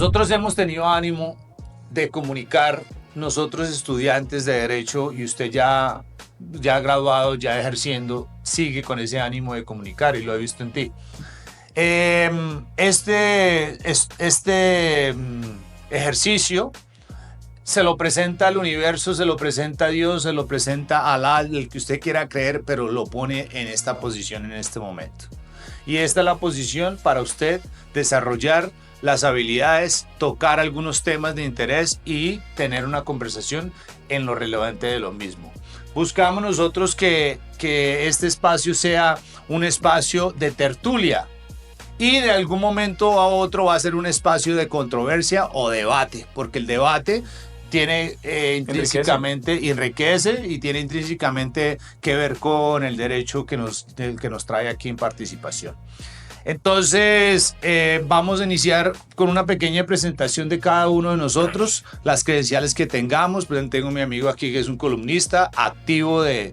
Nosotros hemos tenido ánimo de comunicar, nosotros estudiantes de Derecho, y usted ya graduado, ya ejerciendo, sigue con ese ánimo de comunicar y lo he visto en ti. Este ejercicio se lo presenta al universo, se lo presenta a Dios, se lo presenta a Alá, el que usted quiera creer, pero lo pone en esta posición en este momento. Y esta es la posición para usted desarrollar las habilidades, tocar algunos temas de interés y tener una conversación en lo relevante de lo mismo. Buscamos nosotros que este espacio sea un espacio de tertulia y de algún momento a otro va a ser un espacio de controversia o debate, porque el debate tiene intrínsecamente, enriquece y tiene intrínsecamente que ver con el derecho que nos trae aquí en participación. Entonces, vamos a iniciar con una pequeña presentación de cada uno de nosotros, las credenciales que tengamos. Pues tengo a mi amigo aquí que es un columnista activo de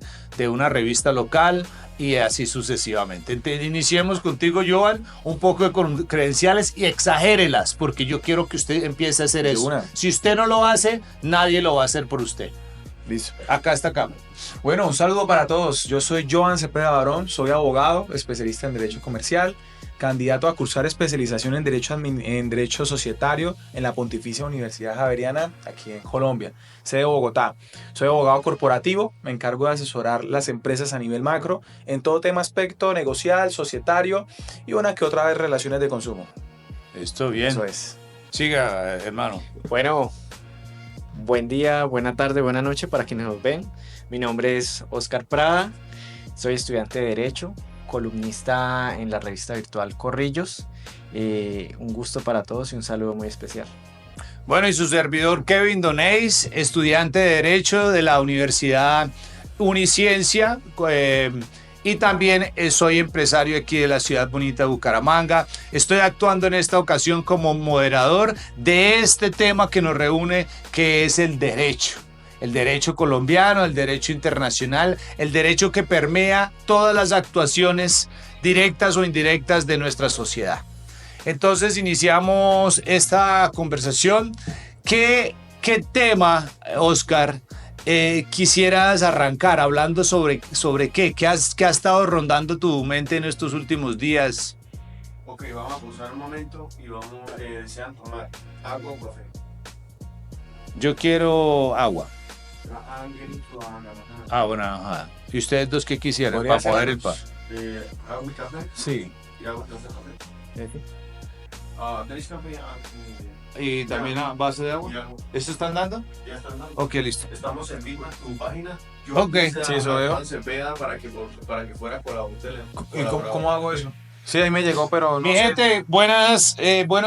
una revista local y así sucesivamente. Entonces, iniciemos contigo, Joan, un poco de credenciales y exagérelas, porque yo quiero que usted empiece a hacer eso. Si usted no lo hace, nadie lo va a hacer por usted. Listo. Acá está cámara. Bueno, un saludo para todos. Yo soy Joan Cepeda Barón, soy abogado, especialista en Derecho Comercial, candidato a cursar especialización en Derecho Societario en la Pontificia Universidad Javeriana, aquí en Colombia, sede de Bogotá. Soy abogado corporativo, me encargo de asesorar las empresas a nivel macro en todo tema aspecto negocial, societario y una que otra vez relaciones de consumo. Esto bien. Eso es. Siga, hermano. Bueno, buen día, buena tarde, buena noche para quienes nos ven. Mi nombre es Oscar Prada, soy estudiante de Derecho, columnista en la revista virtual Corrillos. Un gusto para todos y un saludo muy especial. Bueno, y su servidor Kevin Donés, estudiante de Derecho de la Universidad Uniciencia, y también soy empresario aquí de la ciudad bonita de Bucaramanga. Estoy actuando en esta ocasión como moderador de este tema que nos reúne, que es el derecho. El derecho colombiano, el derecho internacional, el derecho que permea todas las actuaciones directas o indirectas de nuestra sociedad. Entonces iniciamos esta conversación. ¿Qué tema, Oscar, quisieras arrancar hablando sobre qué? ¿Qué ha estado rondando tu mente en estos últimos días? Ok, vamos a pausar un momento y desean tomar agua o café. Yo quiero agua. Ah, bueno, ajá. ¿Y ustedes dos qué quisieran para poder el pan? ¿Agua y café? Sí. ¿Y agua y café? ¿Tenéis café? ¿Y también a base de agua? ¿Esto están dando? Ya están dando. Ok, listo. Estamos en vivo en tu página. Ok. Sí, eso veo. Cepeda para que fuera colaborador. ¿Y cómo hago eso? Sí, ahí me llegó, pero no Mi sé. gente, buenos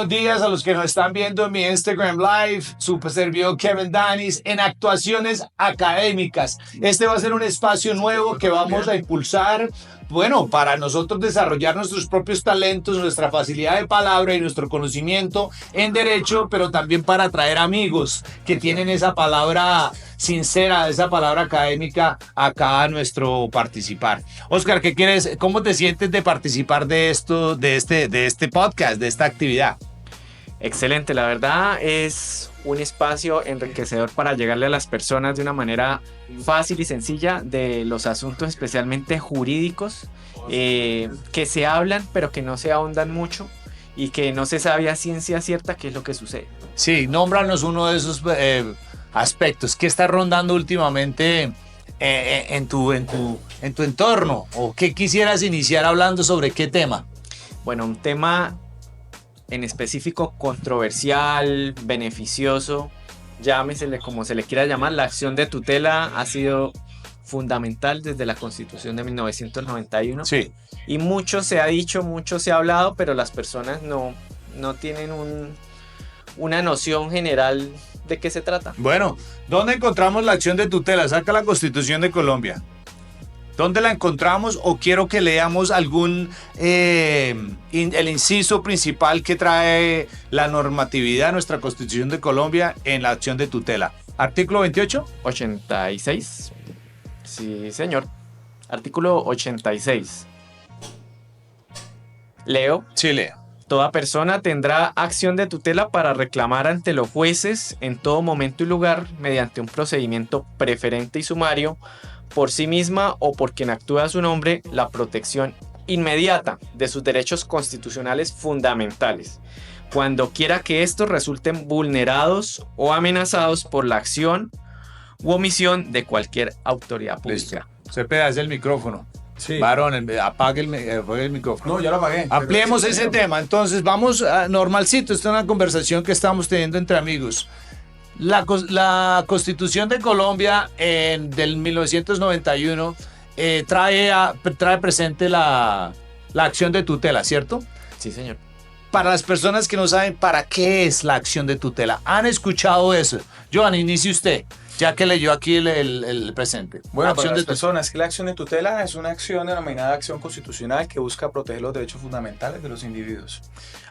días a los que nos están viendo en mi Instagram Live, su servidor Kevin Danis, en actuaciones académicas. Este va a ser un espacio nuevo que vamos a impulsar, bueno, para nosotros desarrollar nuestros propios talentos, nuestra facilidad de palabra y nuestro conocimiento en derecho, pero también para atraer amigos que tienen esa palabra sincera, esa palabra académica acá a nuestro participar. Oscar, ¿qué quieres? ¿Cómo te sientes de participar de esto, de este podcast, de esta actividad? Excelente, la verdad es un espacio enriquecedor para llegarle a las personas de una manera fácil y sencilla de los asuntos especialmente jurídicos que se hablan pero que no se ahondan mucho y que no se sabe a ciencia cierta qué es lo que sucede. Sí, nómbranos uno de esos aspectos. ¿Qué está rondando últimamente en tu entorno? ¿O qué quisieras iniciar hablando sobre qué tema? Bueno, un tema en específico controversial, beneficioso, llámesele como se le quiera llamar. La acción de tutela ha sido fundamental desde la Constitución de 1991. Sí. Y mucho se ha dicho, mucho se ha hablado, pero las personas no tienen una noción general de qué se trata. Bueno, ¿dónde encontramos la acción de tutela? Saca la Constitución de Colombia. ¿Dónde la encontramos? O quiero que leamos el inciso principal que trae la normatividad de nuestra Constitución de Colombia en la acción de tutela. Artículo 28. 86. Sí, señor. Artículo 86. Leo. Sí, lea. Toda persona tendrá acción de tutela para reclamar ante los jueces en todo momento y lugar mediante un procedimiento preferente y sumario por sí misma o por quien actúe a su nombre la protección inmediata de sus derechos constitucionales fundamentales, cuando quiera que estos resulten vulnerados o amenazados por la acción u omisión de cualquier autoridad pública. Listo. Cepeda, es el micrófono. Sí. Varón, apague el micrófono. No, ya lo apagué. Ampliemos ese tema. Entonces, vamos a normalcito. Esta es una conversación que estamos teniendo entre amigos. La Constitución de Colombia del 1991 trae presente la acción de tutela, ¿cierto? Sí, señor. Para las personas que no saben para qué es la acción de tutela, ¿han escuchado eso? Joan, inicie usted, ya que leyó aquí el presente. Bueno, Acción para las de personas, que la acción de tutela es una acción denominada acción constitucional que busca proteger los derechos fundamentales de los individuos.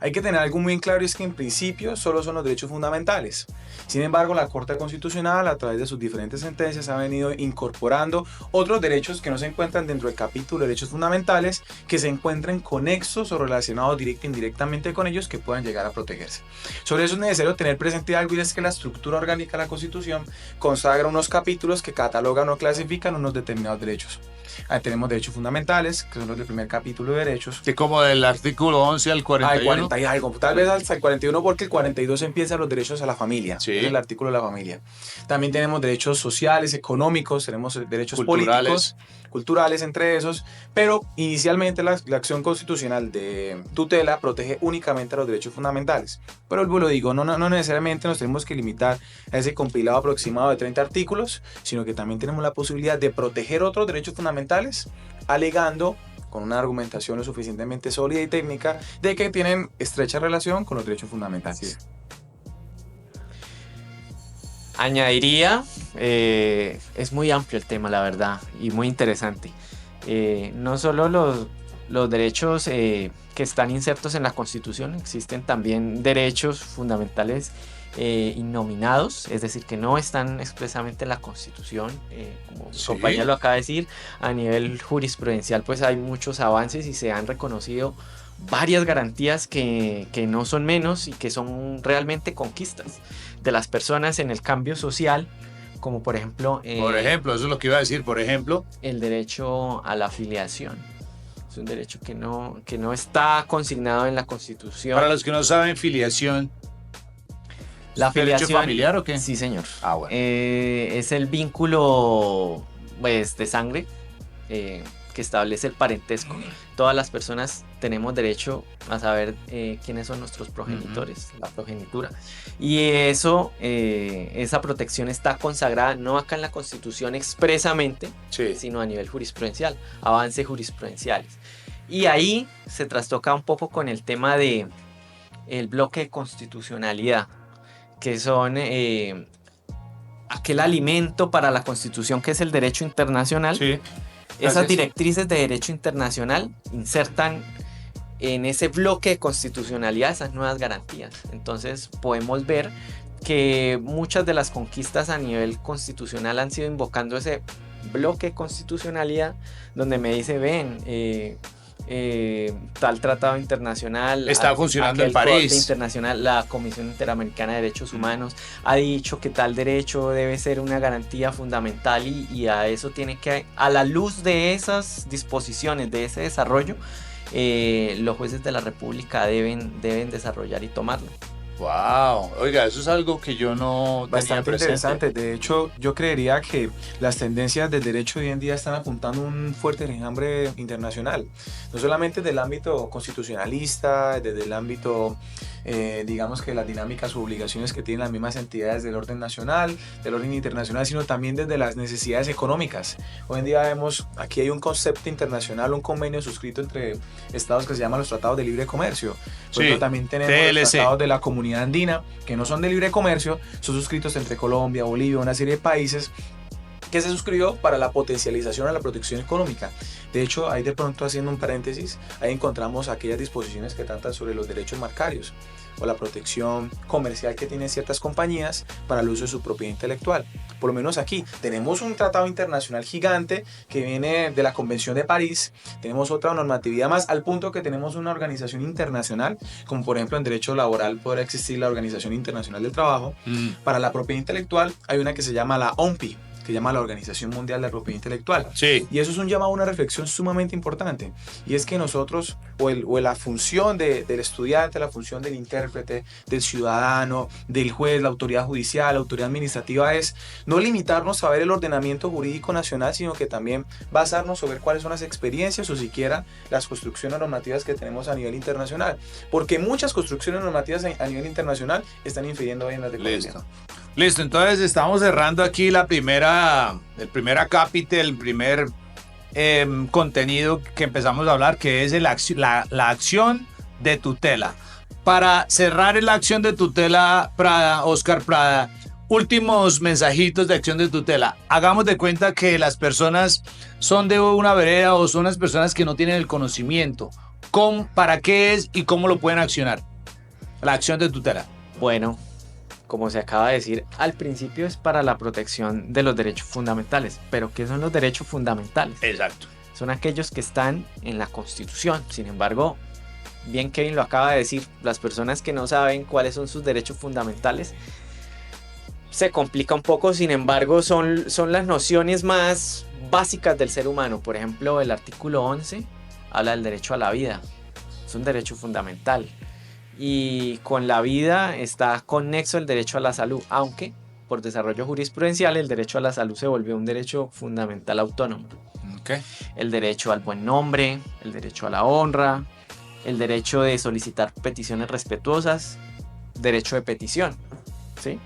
Hay que tener algo muy en claro, es que en principio solo son los derechos fundamentales. Sin embargo, la Corte Constitucional, a través de sus diferentes sentencias, ha venido incorporando otros derechos que no se encuentran dentro del capítulo de derechos fundamentales, que se encuentran conexos o relacionados directa e indirectamente con ellos, que puedan llegar a protegerse. Sobre eso es necesario tener presente algo, y es que la estructura orgánica de la Constitución consagra unos capítulos que catalogan o clasifican unos determinados derechos. Ahí tenemos derechos fundamentales, que son los del primer capítulo de derechos. Que como del artículo 11 al 41. Al 40 y algo, tal vez hasta el 41, porque el 42 empieza los derechos a la familia, Sí. es el artículo de la familia. También tenemos derechos sociales, económicos, tenemos derechos Culturales. políticos, culturales entre esos, pero inicialmente la acción constitucional de tutela protege únicamente a los derechos fundamentales. Pero lo digo, no necesariamente nos tenemos que limitar a ese compilado aproximado de 30 artículos, sino que también tenemos la posibilidad de proteger otros derechos fundamentales, alegando con una argumentación lo suficientemente sólida y técnica de que tienen estrecha relación con los derechos fundamentales. Añadiría, es muy amplio el tema, la verdad, y muy interesante. No solo los derechos que están insertos en la Constitución, existen también derechos fundamentales innominados, es decir, que no están expresamente en la Constitución, como mi Sí. compañero lo acaba de decir. A nivel jurisprudencial, pues hay muchos avances y se han reconocido varias garantías que no son menos y que son realmente conquistas de las personas en el cambio social, como por ejemplo, Por ejemplo, eso es lo que iba a decir, por ejemplo. el derecho a la afiliación. Es un derecho que no está consignado en la Constitución. Para los que no saben, filiación. La ¿Es derecho afiliación, familiar o qué? Sí, señor. Ah, bueno. Es el vínculo, pues, de sangre que establece el parentesco. Todas las personas tenemos derecho a saber quiénes son nuestros progenitores, la progenitura. Y eso, esa protección está consagrada no acá en la Constitución expresamente, Sí. sino a nivel jurisprudencial, avances jurisprudenciales. Y ahí se trastoca un poco con el tema de el bloque de constitucionalidad, que son aquel alimento para la Constitución que es el derecho internacional. Sí. Esas Gracias. directrices de derecho internacional insertan en ese bloque de constitucionalidad esas nuevas garantías. Entonces podemos ver que muchas de las conquistas a nivel constitucional han sido invocando ese bloque de constitucionalidad, donde me dice, ven, tal tratado internacional Está funcionando en aquel Corte París. Internacional, la Comisión Interamericana de Derechos Humanos ha dicho que tal derecho debe ser una garantía fundamental y a eso tiene que, a la luz de esas disposiciones, de ese desarrollo, los jueces de la República deben desarrollar y tomarlo. Wow. Oiga, eso es algo que yo no tenía Bastante presente. interesante. De hecho, yo creería que las tendencias del derecho hoy en día están apuntando a un fuerte enjambre internacional. No solamente desde el ámbito constitucionalista, desde el ámbito, digamos que las dinámicas u obligaciones que tienen las mismas entidades del orden nacional, del orden internacional, sino también desde las necesidades económicas. Hoy en día vemos, aquí hay un concepto internacional, un convenio suscrito entre estados que se llaman los tratados de libre comercio. Por Sí, ejemplo, también tenemos TLC. los tratados de la Comunidad Andina, que no son de libre comercio, son suscritos entre Colombia, Bolivia, una serie de países que se suscribió para la potencialización de la protección económica. De hecho, ahí de pronto haciendo un paréntesis, ahí encontramos aquellas disposiciones que tratan sobre los derechos marcarios o la protección comercial que tienen ciertas compañías para el uso de su propiedad intelectual. Por lo menos aquí tenemos un tratado internacional gigante que viene de la Convención de París, tenemos otra normatividad más, al punto que tenemos una organización internacional, como por ejemplo en derecho laboral podrá existir la Organización Internacional del Trabajo. Para la propiedad intelectual hay una que se llama la OMPI, que llama la Organización Mundial de la Propiedad Intelectual. Sí. Y eso es un llamado a una reflexión sumamente importante. Y es que nosotros, o la función del estudiante, la función del intérprete, del ciudadano, del juez, la autoridad judicial, la autoridad administrativa, es no limitarnos a ver el ordenamiento jurídico nacional, sino que también basarnos sobre cuáles son las experiencias o siquiera las construcciones normativas que tenemos a nivel internacional. Porque muchas construcciones normativas a nivel internacional están infiriendo hoy en las de Colombia. Listo, entonces estamos cerrando aquí el primer acápite, el primer contenido que empezamos a hablar, que es la acción de tutela. Para cerrar la acción de tutela, Oscar Prada, últimos mensajitos de acción de tutela. Hagamos de cuenta que las personas son de una vereda o son las personas que no tienen el conocimiento. ¿Para qué es y cómo lo pueden accionar? La acción de tutela. Bueno, como se acaba de decir, al principio es para la protección de los derechos fundamentales. ¿Pero qué son los derechos fundamentales? Exacto. Son aquellos que están en la Constitución. Sin embargo, bien Kevin lo acaba de decir, las personas que no saben cuáles son sus derechos fundamentales, se complica un poco. Sin embargo, son las nociones más básicas del ser humano. Por ejemplo, el artículo 11 habla del derecho a la vida. Es un derecho fundamental. Y con la vida está conexo el derecho a la salud, aunque por desarrollo jurisprudencial el derecho a la salud se volvió un derecho fundamental autónomo. Okay. El derecho al buen nombre, el derecho a la honra, el derecho de solicitar peticiones respetuosas, derecho de petición, ¿sí?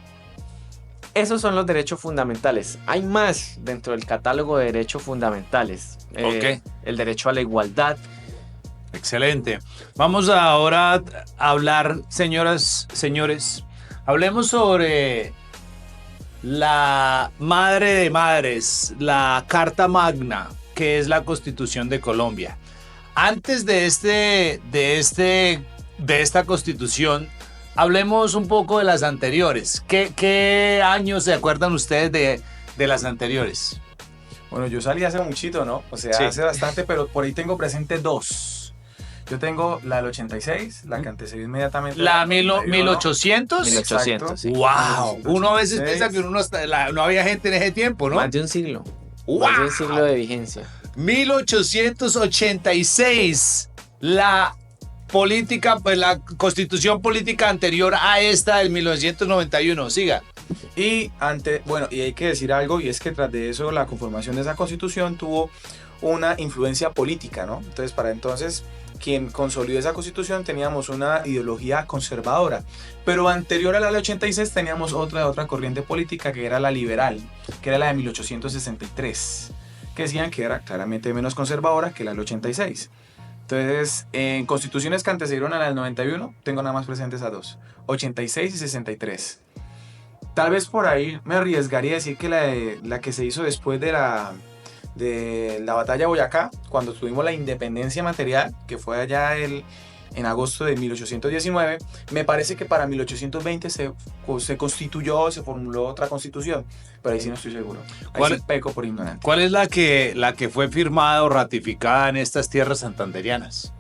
Esos son los derechos fundamentales. Hay más dentro del catálogo de derechos fundamentales. El derecho a la igualdad. Excelente. Vamos ahora a hablar, señoras, señores, hablemos sobre la madre de madres, la Carta Magna, que es la Constitución de Colombia. Antes de esta Constitución, hablemos un poco de las anteriores. ¿Qué años se acuerdan ustedes de las anteriores? Bueno, yo salí hace muchito, ¿no? O sea, Sí. hace bastante, pero por ahí tengo presente dos. Yo tengo la del 86, la que antecedió inmediatamente. ¿La 91. 1800? 1800, sí. ¡Wow! Uno a veces 86. piensa que no había gente en ese tiempo, ¿no? Más de un siglo. ¡Wow! Más de un siglo de vigencia. 1886. La constitución política anterior a esta del 1991. Siga. Y hay que decir algo, y es que tras de eso la conformación de esa constitución tuvo una influencia política, ¿no? Entonces, para entonces, quien consolidó esa constitución teníamos una ideología conservadora, pero anterior a la del 86 teníamos otra corriente política que era la liberal, que era la de 1863, que decían que era claramente menos conservadora que la del 86. Entonces, en constituciones que antecedieron a la del 91, tengo nada más presentes a dos, 86 y 63. Tal vez por ahí me arriesgaría a decir que la que se hizo después de la batalla de Boyacá, cuando tuvimos la independencia material, que fue allá en agosto de 1819, me parece que para 1820 se constituyó, se formuló otra constitución, pero ahí sí no estoy seguro. Ahí sí peco por ignorante. ¿Cuál es la que fue firmada o ratificada en estas tierras santanderianas?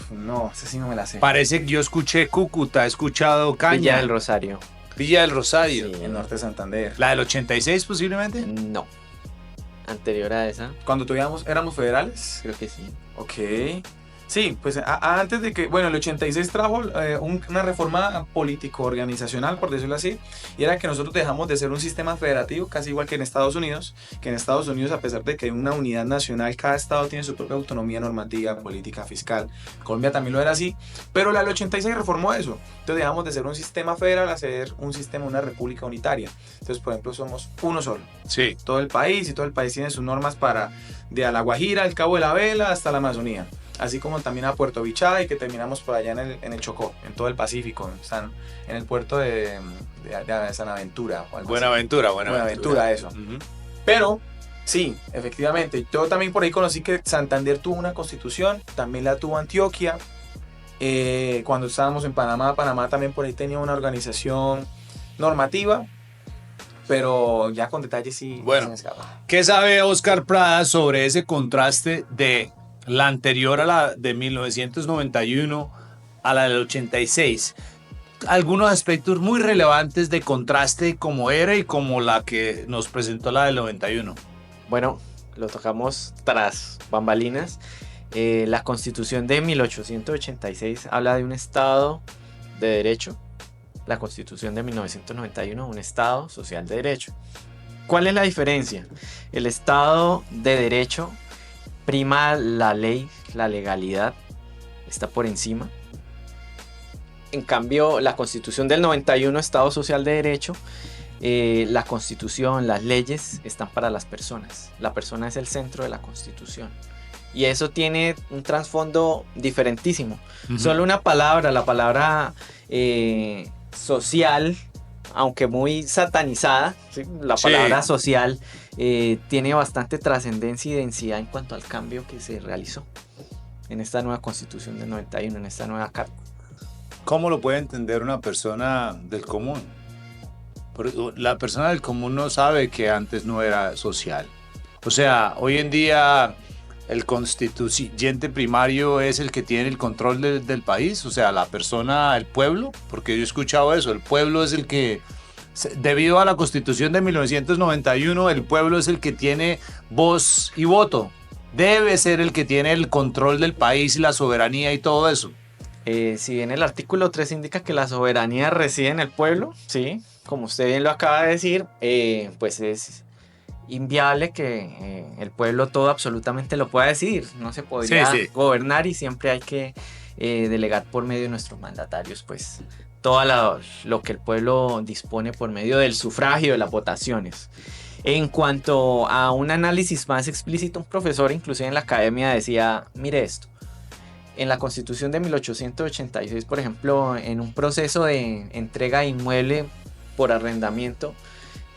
No, esa sí no me la sé. Parece que yo escuché Cúcuta, he escuchado Caña. Villa del Rosario. Villa del Rosario. Sí. El norte de Santander. ¿La del 86 posiblemente? No. Anterior a esa, Cuando éramos federales. creo que sí. Ok. Sí, pues antes de que, bueno, el 86 trajo una reforma político-organizacional, por decirlo así, y era que nosotros dejamos de ser un sistema federativo, casi igual que en Estados Unidos, a pesar de que hay una unidad nacional, cada estado tiene su propia autonomía normativa, política, fiscal. Colombia también lo era así, pero la del 86 reformó eso. Entonces dejamos de ser un sistema federal a ser una república unitaria. Entonces, por ejemplo, somos uno solo. Sí. Todo el país tiene sus normas de a La Guajira, al Cabo de la Vela, hasta la Amazonía. Así como también a Puerto Bichada y que terminamos por allá en el Chocó, en todo el Pacífico, en el puerto de San Aventura. Buenaventura. Buenaventura, eso. Uh-huh. Pero sí, efectivamente. Yo también por ahí conocí que Santander tuvo una constitución, también la tuvo Antioquia. Cuando estábamos en Panamá, Panamá también por ahí tenía una organización normativa, pero ya con detalles sí. Bueno, se me escapa. ¿qué sabe Oscar Prada sobre ese contraste de la anterior a la de 1991 a la del 86? Algunos aspectos muy relevantes de contraste como era y como la que nos presentó la del 91. Bueno, lo tocamos tras bambalinas. La Constitución de 1886 habla de un Estado de derecho. La Constitución de 1991, un Estado social de derecho. ¿Cuál es la diferencia? El Estado de derecho prima la ley, la legalidad, está por encima. En cambio, la Constitución del 91, Estado social de derecho, la Constitución, las leyes están para las personas. La persona es el centro de la Constitución. Y eso tiene un trasfondo diferentísimo. Solo una palabra, la palabra social, aunque muy satanizada, ¿sí? La palabra social tiene bastante trascendencia y densidad en cuanto al cambio que se realizó en esta nueva Constitución del 91, en esta nueva Carta. ¿Cómo lo puede entender una persona del común? Porque la persona del común no sabe que antes no era social. O sea, hoy en día el constituyente primario es el que tiene el control del país, o sea, la persona, el pueblo, porque yo he escuchado eso, el pueblo es el que, debido a la Constitución de 1991, el pueblo es el que tiene voz y voto. Debe ser el que tiene el control del país y la soberanía y todo eso. Si bien el artículo 3 indica que la soberanía reside en el pueblo, sí, como usted bien lo acaba de decir, pues es inviable que el pueblo todo absolutamente lo pueda decidir. No se podría gobernar y siempre hay que delegar por medio de nuestros mandatarios, pues todo lo que el pueblo dispone por medio del sufragio, de las votaciones. En cuanto a un análisis más explícito, un profesor inclusive en la academia decía, mire esto, en la Constitución de 1886, por ejemplo, en un proceso de entrega de inmueble por arrendamiento,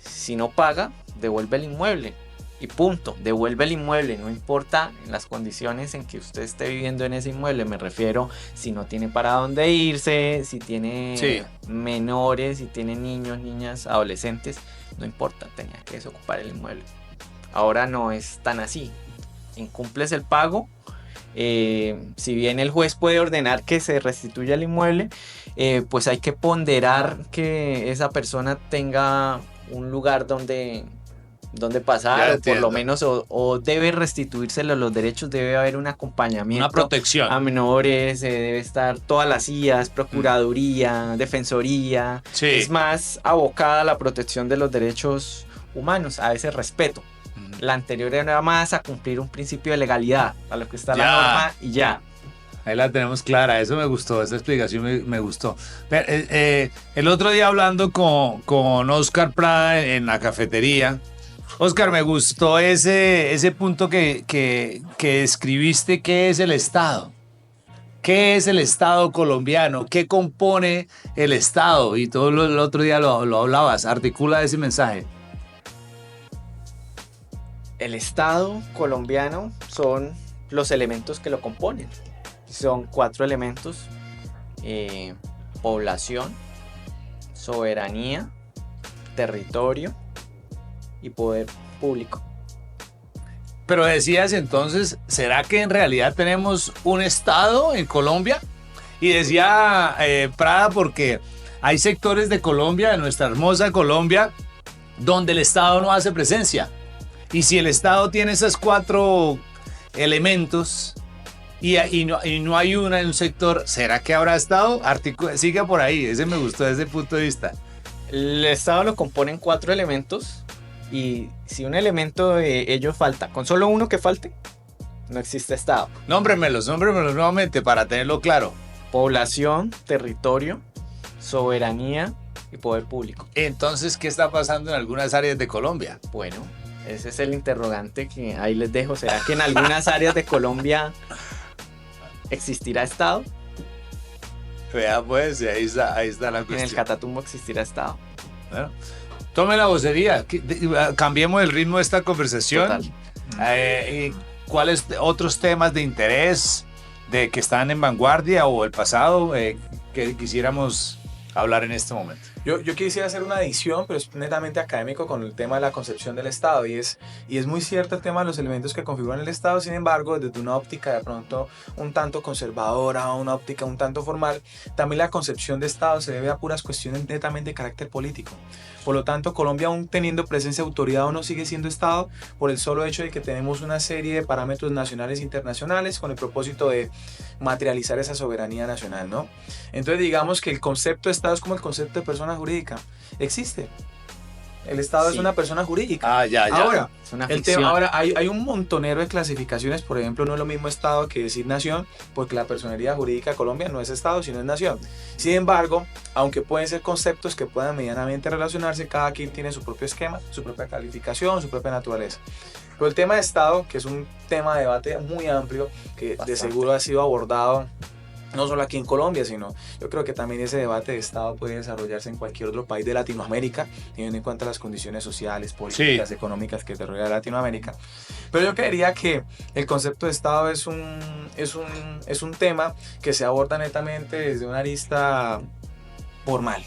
si no paga, devuelve el inmueble y punto, devuelve el inmueble, no importa en las condiciones en que usted esté viviendo en ese inmueble, me refiero si no tiene para dónde irse, si tiene menores, si tiene niños, niñas, adolescentes, no importa, tenía que desocupar el inmueble. Ahora no es tan así, incumples el pago, si bien el juez puede ordenar que se restituya el inmueble, pues hay que ponderar que esa persona tenga un lugar donde pasar, o por lo menos, o debe restituírselo los derechos, debe haber un acompañamiento, una protección a menores, debe estar todas las IAS, Procuraduría, Defensoría, es más abocada a la protección de los derechos humanos, a ese respeto. La anterior era más a cumplir un principio de legalidad, a lo que está la norma y ya. Ahí la tenemos clara, eso me gustó, esa explicación me gustó. El otro día hablando con Oscar Prada en la cafetería, Oscar, me gustó ese punto que escribiste, ¿qué es el Estado? ¿Qué es el Estado colombiano? ¿Qué compone el Estado? Y todo el otro día lo hablabas, articula ese mensaje. El Estado colombiano son los elementos que lo componen. Son 4 elementos: población, soberanía, territorio y poder público. Pero decías entonces, ¿será que en realidad tenemos un Estado en Colombia? Y decía Prada porque hay sectores de Colombia, de nuestra hermosa Colombia, donde el Estado no hace presencia. Y si el Estado tiene esos 4 elementos y no hay una en un sector, ¿será que habrá Estado? Siga por ahí, ese me gustó desde el punto de vista. El Estado lo componen 4 elementos y si un elemento de ellos falta, con solo uno que falte, no existe Estado. Nómbremelos nuevamente para tenerlo claro. Población, territorio, soberanía y poder público. Entonces, ¿qué está pasando en algunas áreas de Colombia? Bueno, ese es el interrogante que ahí les dejo. ¿Será que en algunas áreas de Colombia existirá Estado? Vea pues, ahí está la cuestión. En el Catatumbo existirá Estado. Bueno, Tome la vocería, cambiemos el ritmo de esta conversación. ¿Cuáles otros temas de interés de que están en vanguardia o el pasado que quisiéramos hablar en este momento? Yo quisiera hacer una adición, pero es netamente académico con el tema de la concepción del Estado, y es muy cierto el tema de los elementos que configuran el Estado. Sin embargo, desde una óptica de pronto un tanto conservadora, una óptica un tanto formal, también la concepción de Estado se debe a puras cuestiones netamente de carácter político. Por lo tanto, Colombia, aún teniendo presencia de autoridad o no, sigue siendo Estado por el solo hecho de que tenemos una serie de parámetros nacionales e internacionales con el propósito de materializar esa soberanía nacional, ¿no? Entonces, digamos que el concepto de Estado es como el concepto de persona jurídica. Existe. El Estado es una persona jurídica. Ya. Ahora, Es una el ficción. tema, ahora hay un montonero de clasificaciones. Por ejemplo, no es lo mismo Estado que decir nación, porque la personería jurídica de Colombia no es Estado, sino es nación. Sin embargo, aunque pueden ser conceptos que puedan medianamente relacionarse, cada quien tiene su propio esquema, su propia calificación, su propia naturaleza. Pero el tema de Estado, que es un tema de debate muy amplio, que de seguro ha sido abordado no solo aquí en Colombia, sino yo creo que también ese debate de Estado puede desarrollarse en cualquier otro país de Latinoamérica, teniendo en cuenta las condiciones sociales, políticas, económicas que te rodea Latinoamérica. Pero yo creería que el concepto de Estado es un tema que se aborda netamente desde una arista formal.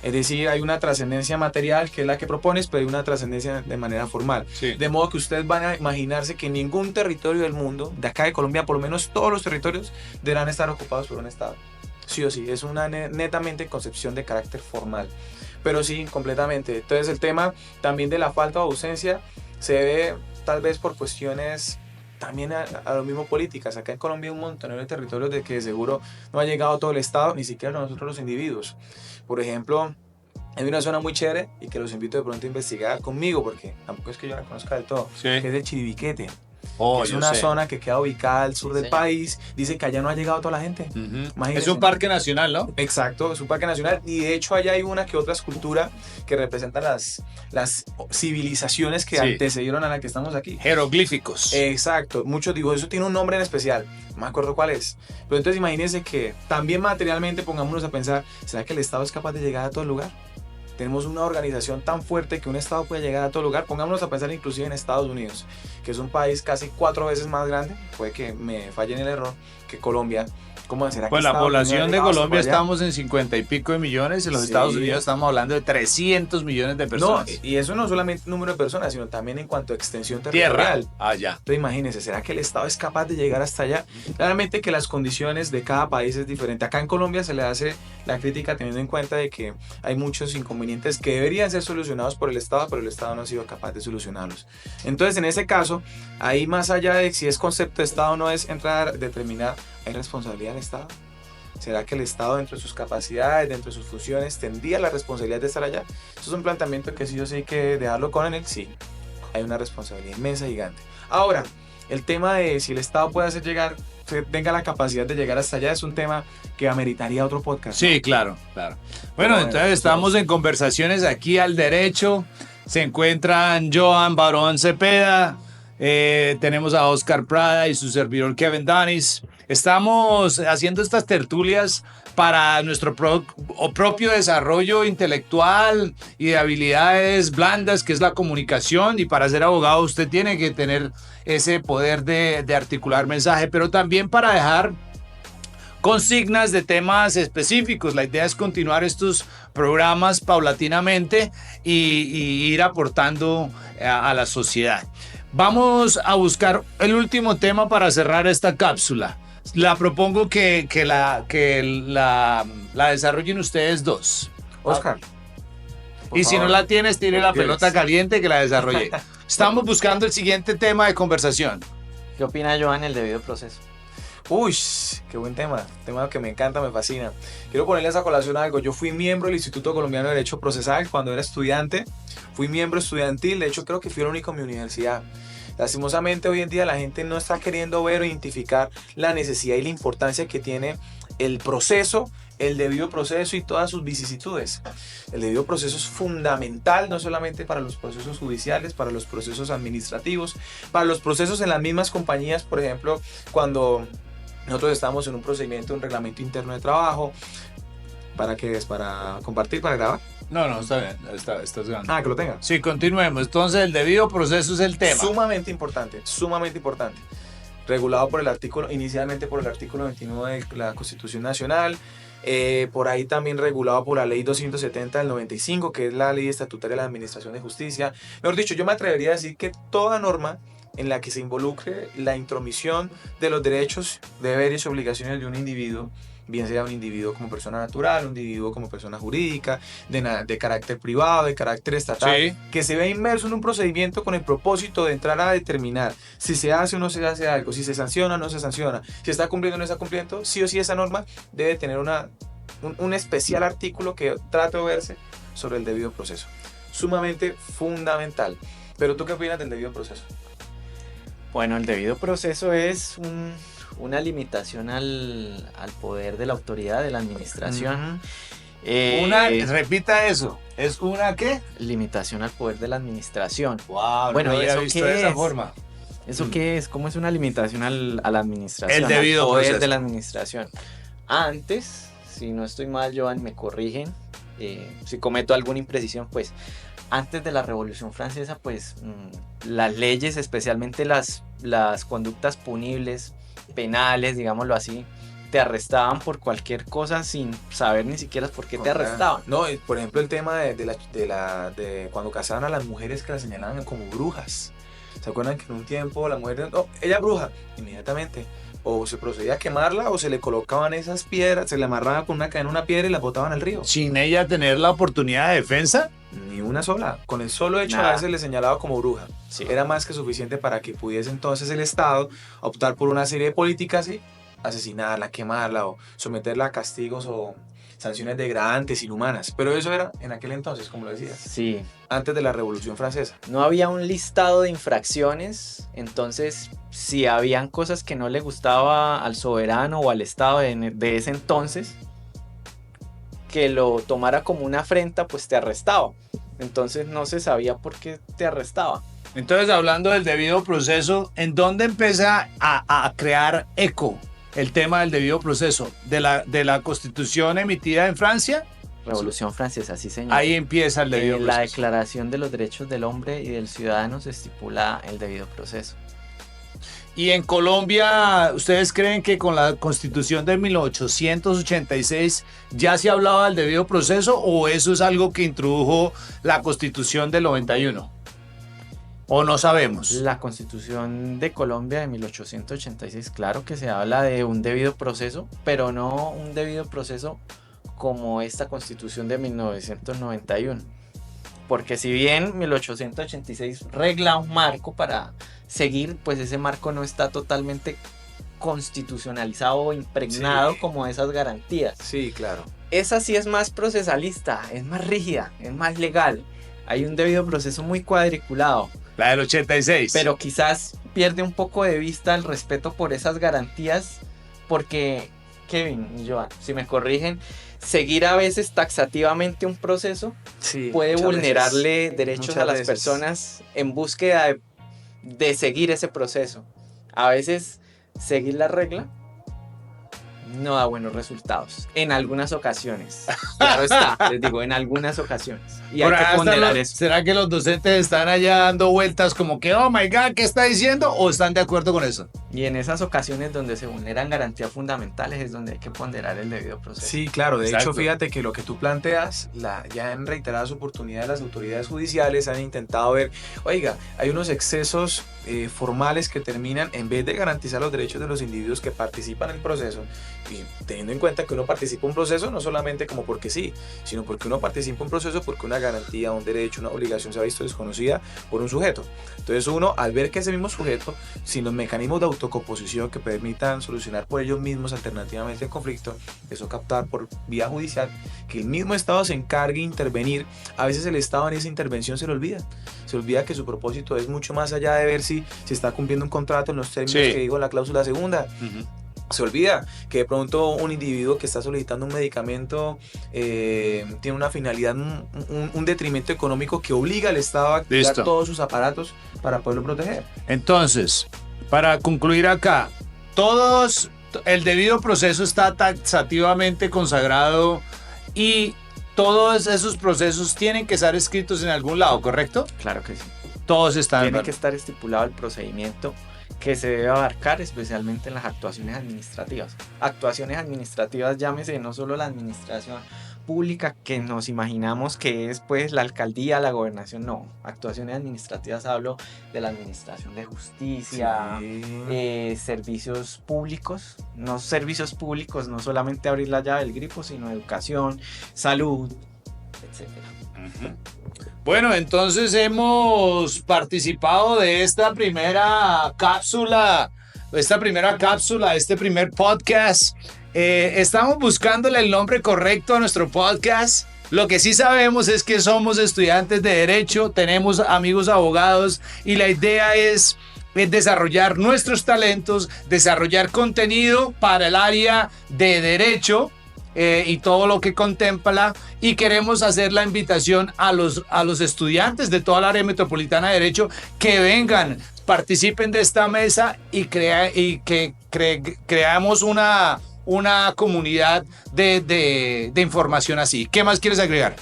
Es decir, hay una trascendencia material que es la que propones, pero hay una trascendencia de manera formal. Sí. De modo que ustedes van a imaginarse que ningún territorio del mundo, de acá de Colombia, por lo menos todos los territorios, deberán estar ocupados por un Estado. Sí o sí, es una netamente concepción de carácter formal. Pero sí, completamente. Entonces el tema también de la falta o ausencia se debe tal vez por cuestiones también a lo mismo políticas. Acá en Colombia hay un montón de territorios de que de seguro no ha llegado todo el Estado, ni siquiera nosotros los individuos. Por ejemplo, hay una zona muy chévere y que los invito de pronto a investigar conmigo, porque tampoco es que yo la conozca del todo, que es de Chiribiquete. Es una zona que queda ubicada al sur del país. Dicen que allá no ha llegado toda la gente. Es un parque nacional, ¿no? Exacto, es un parque nacional, y de hecho allá hay una que otra escultura que representa las civilizaciones que antecedieron a la que estamos aquí. Jeroglíficos. Exacto, muchos digo, eso tiene un nombre en especial, no me acuerdo cuál es. Pero entonces imagínense que también materialmente pongámonos a pensar, ¿será que el Estado es capaz de llegar a todo lugar? Tenemos una organización tan fuerte que un Estado puede llegar a todo lugar. Pongámonos a pensar inclusive en Estados Unidos, que es un país casi 4 veces más grande, puede que me falle en el error, que Colombia. ¿Cómo será que Pues la Estados Unidos población ha de llegado hasta Colombia allá? estamos en 50 y pico de millones, en los Sí. Estados Unidos estamos hablando de 300 millones de personas. No, y eso no solamente número de personas, sino también en cuanto a extensión Tierra, territorial. allá. Entonces imagínense, ¿será que el Estado es capaz de llegar hasta allá? Claramente que las condiciones de cada país es diferente. Acá en Colombia se le hace la crítica teniendo en cuenta de que hay muchos inconvenientes que deberían ser solucionados por el Estado, pero el Estado no ha sido capaz de solucionarlos. Entonces, en ese caso, ahí más allá de si es concepto de Estado o no, es entrar a determinar, ¿hay responsabilidad del Estado? ¿Será que el Estado, dentro de sus capacidades, dentro de sus funciones, tendría la responsabilidad de estar allá? Eso es un planteamiento que sí yo sé hay que dejarlo con él. Sí, hay una responsabilidad inmensa, gigante. Ahora, el tema de si el Estado puede hacer llegar, tenga la capacidad de llegar hasta allá, es un tema que ameritaría otro podcast, ¿no? Sí, claro. Bueno, entonces estamos en conversaciones aquí al derecho. Se encuentran Joan Barón Cepeda, tenemos a Oscar Prada y su servidor Kevin Danis. Estamos haciendo estas tertulias para nuestro propio desarrollo intelectual y de habilidades blandas, que es la comunicación, y para ser abogado usted tiene que tener ese poder de articular mensaje, pero también para dejar consignas de temas específicos. La idea es continuar estos programas paulatinamente y ir aportando a la sociedad. Vamos a buscar el último tema para cerrar esta cápsula. La propongo que la desarrollen ustedes dos. Oscar. Y si no la tienes, tiene la pelota caliente que la desarrolle. Estamos buscando el siguiente tema de conversación. ¿Qué opina Joan el debido proceso? Uy, qué buen tema que me encanta, me fascina. Quiero ponerles a colación algo. Yo fui miembro del Instituto Colombiano de Derecho Procesal cuando era estudiante. Fui miembro estudiantil, de hecho creo que fui el único en mi universidad. Lastimosamente hoy en día la gente no está queriendo ver o identificar la necesidad y la importancia que tiene el proceso, el debido proceso y todas sus vicisitudes. El debido proceso es fundamental no solamente para los procesos judiciales, para los procesos administrativos, para los procesos en las mismas compañías. Por ejemplo, cuando nosotros estamos en un procedimiento, un reglamento interno de trabajo, ¿para qué es? Para compartir, para grabar. No, no, está bien, estás ganando. Ah, que lo tenga. Sí, continuemos. Entonces, el debido proceso es el tema. Sumamente importante, sumamente importante. Regulado por el artículo, inicialmente por el artículo 29 de la Constitución Nacional, por ahí también regulado por la Ley 270 del 95, que es la Ley Estatutaria de la Administración de Justicia. Mejor dicho, yo me atrevería a decir que toda norma en la que se involucre la intromisión de los derechos, deberes y obligaciones de un individuo, bien sea un individuo como persona natural, un individuo como persona jurídica, de carácter privado, de carácter estatal, Sí. que se ve inmerso en un procedimiento con el propósito de entrar a determinar si se hace o no se hace algo, si se sanciona o no se sanciona, si está cumpliendo o no está cumpliendo, sí o sí esa norma debe tener un especial artículo que trate de verse sobre el debido proceso. Sumamente fundamental. Pero ¿tú qué opinas del debido proceso? Bueno, el debido proceso es una limitación al poder de la autoridad, de la administración. Repita eso. ¿Es una qué? Limitación al poder de la administración. Wow, Bueno, no lo ¿y había eso visto qué de esa es? forma. ¿Eso qué es? ¿Cómo es una limitación a la administración? El debido al poder proceso. de la administración. Antes, si no estoy mal, Joan, me corrigen. Si cometo alguna imprecisión, pues antes de la Revolución Francesa, pues las leyes, especialmente las conductas punibles, penales, digámoslo así, te arrestaban por cualquier cosa sin saber ni siquiera por qué te arrestaban. No, por ejemplo, el tema de cuando cazaban a las mujeres que las señalaban como brujas. ¿Se acuerdan que en un tiempo la mujer, no, ella es bruja, inmediatamente? O se procedía a quemarla o se le colocaban esas piedras, se le amarraban con una cadena una piedra y la botaban al río. Sin ella tener la oportunidad de defensa. Ni una sola. Con el solo hecho de Nada. haberse le señalado como bruja. Sí. Era más que suficiente para que pudiese entonces el Estado optar por una serie de políticas y asesinarla, quemarla o someterla a castigos o sanciones degradantes, inhumanas. Pero eso era en aquel entonces, como lo decías, Sí, antes de la Revolución Francesa. no había un listado de infracciones, entonces si habían cosas que no le gustaba al soberano o al Estado de ese entonces, que lo tomara como una afrenta, pues te arrestaba. Entonces no se sabía por qué te arrestaba. Entonces, hablando del debido proceso, ¿en dónde empieza a crear eco el tema del debido proceso? ¿De la Constitución emitida en Francia? Revolución Francesa, sí señor. Ahí empieza el debido En la proceso. Declaración de los Derechos del Hombre y del Ciudadano se estipula el debido proceso. Y en Colombia, ¿ustedes creen que con la Constitución de 1886 ya se hablaba del debido proceso o eso es algo que introdujo la Constitución del 91? ¿O no sabemos? La Constitución de Colombia de 1886, claro que se habla de un debido proceso, pero no un debido proceso como esta Constitución de 1991. Porque si bien 1886 regla un marco para seguir, pues ese marco no está totalmente constitucionalizado o impregnado Sí. como esas garantías. Sí, claro. Esa sí es más procesalista, es más rígida, es más legal. Hay un debido proceso muy cuadriculado, La del 86. pero quizás pierde un poco de vista el respeto por esas garantías, porque, Kevin y Joan, si me corrigen, seguir a veces taxativamente un proceso Sí, puede muchas vulnerarle veces. derechos Muchas a las veces. personas en búsqueda de seguir ese proceso. A veces seguir la regla no da buenos resultados. En algunas ocasiones. Claro está, les digo, en algunas ocasiones. Y hay Por que allá están ponderar los- eso. ¿Será que los docentes están allá dando vueltas como que, oh my God, ¿qué está diciendo? ¿O están de acuerdo con eso? Y en esas ocasiones donde se vulneran garantías fundamentales es donde hay que ponderar el debido proceso. Sí, claro. De Exacto. hecho, fíjate que lo que tú planteas, ya en reiteradas oportunidades las autoridades judiciales han intentado ver, oiga, hay unos excesos formales que terminan, en vez de garantizar los derechos de los individuos que participan en el proceso, y teniendo en cuenta que uno participa en un proceso no solamente como porque sí, sino porque uno participa en un proceso porque una garantía, un derecho, una obligación se ha visto desconocida por un sujeto. Entonces uno, al ver que ese mismo sujeto, sin los mecanismos de autocomposición que permitan solucionar por ellos mismos alternativamente el conflicto, eso captar por vía judicial, que el mismo Estado se encargue de intervenir, a veces el Estado en esa intervención se le olvida. Se olvida que su propósito es mucho más allá de ver si se está cumpliendo un contrato en los términos Sí. que digo en la cláusula segunda. Se olvida que de pronto un individuo que está solicitando un medicamento tiene una finalidad, un detrimento económico que obliga al Estado a activar Listo. todos sus aparatos para poderlo proteger. Entonces, para concluir acá, el debido proceso está taxativamente consagrado y todos esos procesos tienen que estar escritos en algún lado, ¿correcto? Claro que sí. Todos están. Tiene que estar estipulado el procedimiento que se debe abarcar, especialmente en las actuaciones administrativas. Actuaciones administrativas, llámese no solo la administración pública que nos imaginamos que es pues la alcaldía, la gobernación, no. Actuaciones administrativas hablo de la administración de justicia, servicios públicos, no solamente abrir la llave del grifo, sino educación, salud, etcétera. Bueno, entonces hemos participado de esta primera cápsula, este primer podcast. Estamos buscándole el nombre correcto a nuestro podcast. Lo que sí sabemos es que somos estudiantes de Derecho, tenemos amigos abogados y la idea es desarrollar nuestros talentos, desarrollar contenido para el área de Derecho. Y todo lo que contempla, y queremos hacer la invitación a los estudiantes de toda la área metropolitana de Derecho que vengan, participen de esta mesa y que creamos una comunidad de información así. ¿Qué más quieres agregar?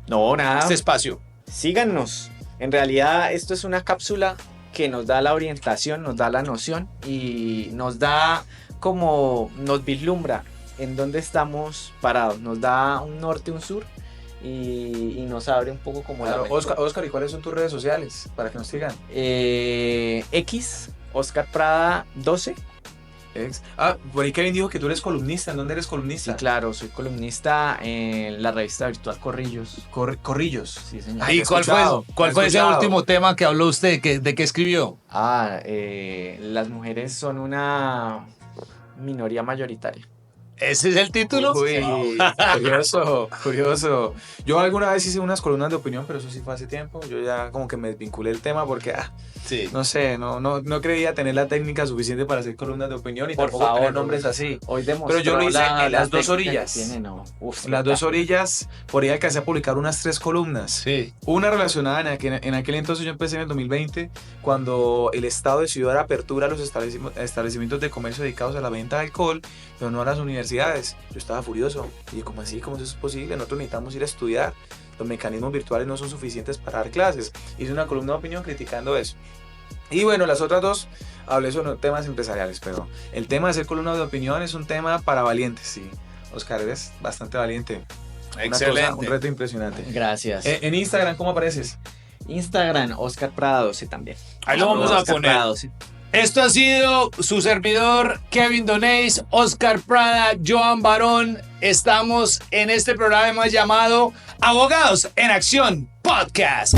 No, nada. Este espacio. Síganos. En realidad esto es una cápsula que nos da la orientación, nos da la noción y nos vislumbra en dónde estamos parados, nos da un norte, un sur y nos abre un poco como claro, la mente. Oscar, ¿y cuáles son tus redes sociales para que nos sigan? X, Oscar Prada 12. Por ahí Kevin dijo que tú eres columnista. ¿En dónde eres columnista? Sí, claro, soy columnista en la revista virtual Corrillos. Corrillos. Sí, señor. ¿Y cuál fue ese último tema que habló usted? ¿De qué escribió? Las mujeres son una minoría mayoritaria. ¿Ese es el título? Uy, curioso. Yo alguna vez hice unas columnas de opinión, pero eso sí fue hace tiempo. Yo ya como que me desvinculé del tema porque, sí. No sé, no creía tener la técnica suficiente para hacer columnas de opinión y por tampoco favor, tener nombres así. Hoy demostró. Pero yo lo hice en las dos orillas. En las dos orillas, por ahí alcancé a publicar unas 3 columnas. Sí. Una relacionada en aquel entonces, yo empecé en el 2020, cuando el Estado decidió dar apertura a los establecimientos de comercio dedicados a la venta de alcohol, pero no a las universidades. Yo estaba furioso. Y ¿cómo así? ¿Cómo eso es posible? Nosotros necesitamos ir a estudiar. Los mecanismos virtuales no son suficientes para dar clases. Hice una columna de opinión criticando eso. Y bueno, las otras 2 hablé sobre temas empresariales, pero el tema de hacer columna de opinión es un tema para valientes, sí. Oscar, eres bastante valiente. Excelente. Un reto impresionante. Gracias. En Instagram, ¿cómo apareces? Instagram, Oscar Prada 12 también. Ahí lo vamos a poner. Esto ha sido su servidor Kevin Donés, Oscar Prada, Joan Barón. Estamos en este programa llamado Abogados en Acción Podcast.